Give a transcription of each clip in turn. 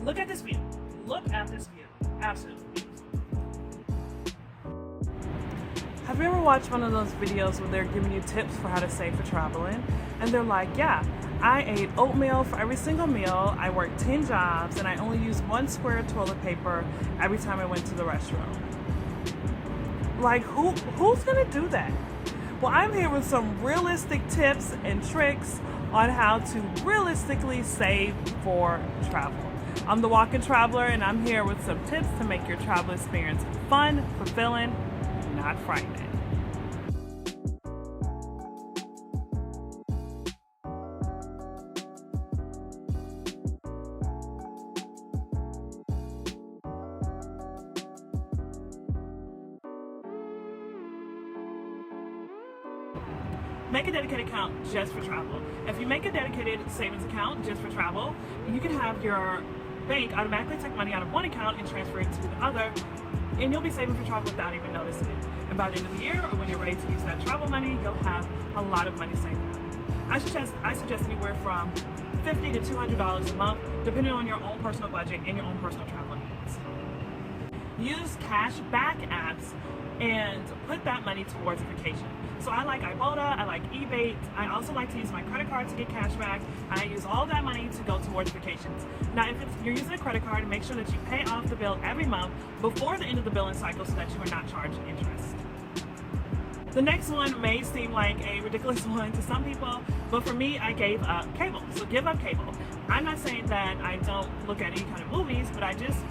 Look at this view. Look at this view. Absolutely beautiful. Have you ever watched one of those videos where they're giving you tips for how to save for traveling? And they're like, yeah, I ate oatmeal for every single meal, I worked 10 jobs, and I only used 1 square toilet paper every time I went to the restroom. Like, who's gonna do that? Well, I'm here with some realistic tips and tricks on how to realistically save for travel. I'm the Walking Traveler, and I'm here with some tips to make your travel experience fun, fulfilling, not frightening. Make a dedicated account just for travel. If you make a dedicated savings account just for travel, you can have your bank automatically take money out of one account and transfer it to the other, and you'll be saving for travel without even noticing it. And by the end of the year, or when you're ready to use that travel money, you'll have a lot of money saved up. I suggest anywhere from $50 to $200 a month, depending on your own personal budget and your own personal travel needs. Use cashback apps and put that money towards a vacation. So I like Ibotta, I like eBay, I also like to use my credit card to get cash back. I use all that money to go towards vacations. Now if you're using a credit card, make sure that you pay off the bill every month before the end of the billing cycle so that you are not charged interest. The next one may seem like a ridiculous one to some people, but for me, I gave up cable. So give up cable. I'm not saying that I don't look at any kind of movies, but I just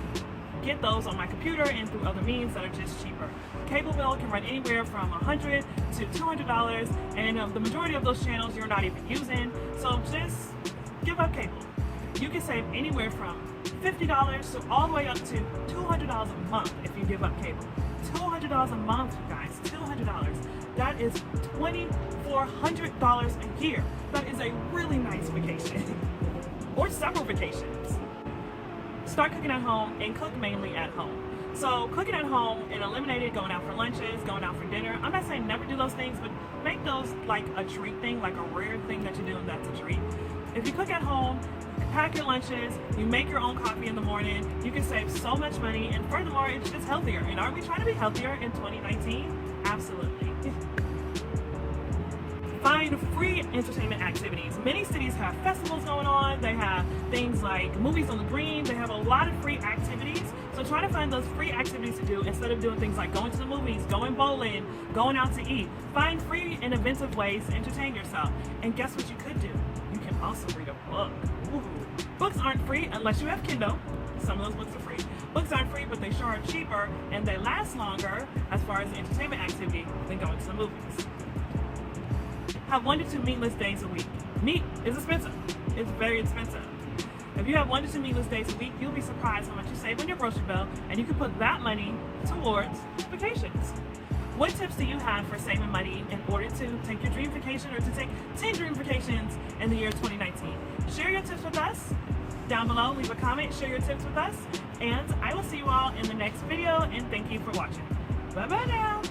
get those on my computer and through other means that are just cheaper. Cable bill can run anywhere from $100 to $200, and the majority of those channels you're not even using, so just give up cable. You can save anywhere from $50 to all the way up to $200 a month if you give up cable. $200 a month, you guys, $200. That is $2,400 a year. That is a really nice vacation, or several vacations. Start cooking at home and cook mainly at home. So cooking at home and eliminated going out for lunches, going out for dinner. I'm not saying never do those things, but make those like a treat thing, like a rare thing that you do that's a treat. If you cook at home, you pack your lunches, you make your own coffee in the morning, you can save so much money, and furthermore, it's just healthier. And are we trying to be healthier in 2019? Absolutely. Find free entertainment activities. Many cities have festivals going on. They have things like movies on the green. They have a lot of free activities. So try to find those free activities to do instead of doing things like going to the movies, going bowling, going out to eat. Find free and inventive ways to entertain yourself. And guess what you could do? You can also read a book. Ooh. Books aren't free unless you have Kindle. Some of those books are free. Books aren't free, but they sure are cheaper, and they last longer as far as the entertainment activity than going to the movies. Have 1 to 2 meatless days a week. Meat is expensive. It's very expensive. If you have 1 to 2 meatless days a week, you'll be surprised how much you save on your grocery bill, and you can put that money towards vacations. What tips do you have for saving money in order to take your dream vacation or to take 10 dream vacations in the year 2019? Share your tips with us down below. Leave a comment, share your tips with us, and I will see you all in the next video, and thank you for watching. Bye-bye now.